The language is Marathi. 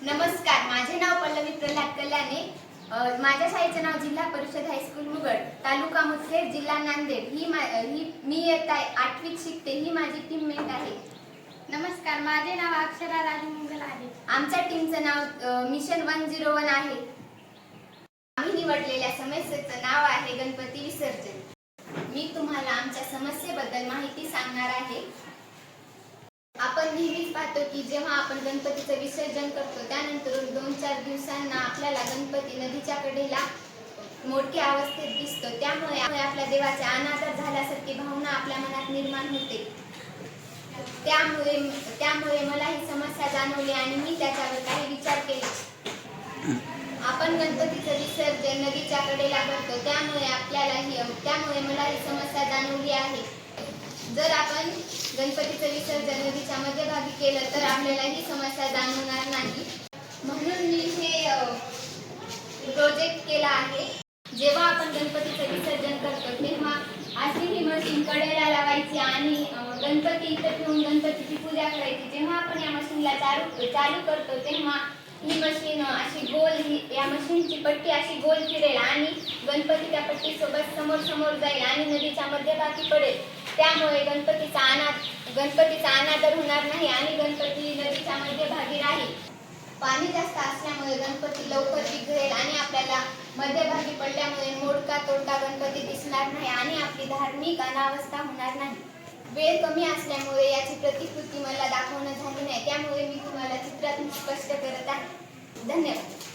नमस्कार, माझे नाव पल्लवी प्रल्हाद कल्याणे. माझ्या शाळेचे नाव जिल्हा परिषद हायस्कूल मुगड, तालुका मुदखेड, जिल्हा नांदेड. मी इयत्ता 8वीत शिकते. ही माझी टीममेट आहे. नमस्कार, माझे नाव अक्षरा राजमंगल आहे. आमच्या टीमचं नाव मिशन 101 आहे. आम्ही निवडलेल्या समस्येचं नाव आहे गणपती विसर्जन. मी तुम्हाला आमच्या समस्येबद्दल माहिती सांगणार आहे. आपण नेहमीच पाहतो की जेव्हा आपण गणपतीचं विसर्जन करतो त्यानंतर 2-4 दिवसांना आपल्याला गणपती नदीच्या कडेला मोडक्या अवस्थेत दिसतो. त्यामुळे आपल्या देवाचा अनादर झाल्यासारखी भावना आपल्या मनात निर्माण होते. त्यामुळे मला ही समस्या जाणवली आणि मी त्याच्यावर काही विचार केले. आपण गणपतीचं विसर्जन नदीच्या कडेला करतो त्यामुळे मला ही समस्या जाणवली आहे. जर आपण गणपतीचं विसर्जन नदीच्या मध्यभागी केलं तर आपल्याला ही समस्या जाणवणार नाही. म्हणून मी हे प्रोजेक्ट केला आहे. जेव्हा आपण गणपतीचं विसर्जन करतो तेव्हा अशी ही मशीन कडेला लावायची आणि गणपती इथं ठेवून गणपतीची पूजा करायची. जेव्हा आपण या मशीनला चालू करतो तेव्हा ही मशीन अशी गोल, या मशीनची पट्टी अशी गोल फिरेल आणि गणपती त्या पट्टीसोबत समोर जाईल आणि नदीच्या मध्यभागी पडेल. त्यामुळे गणपतीचा अनादर होणार नाही आणि गणपती नदीच्या मध्यभागी राहील. पाणी जास्त असल्यामुळे गणपती लवकर विघळेल आणि आपल्याला मध्यभागी पडल्यामुळे मोडका तोडका गणपती दिसणार नाही आणि आपली धार्मिक अनावस्था होणार नाही. वेळ कमी असल्यामुळे याची प्रतिकृती मला दाखवणं झाली नाही, त्यामुळे मी तुम्हाला चित्रातून स्पष्ट करत आहे. धन्यवाद.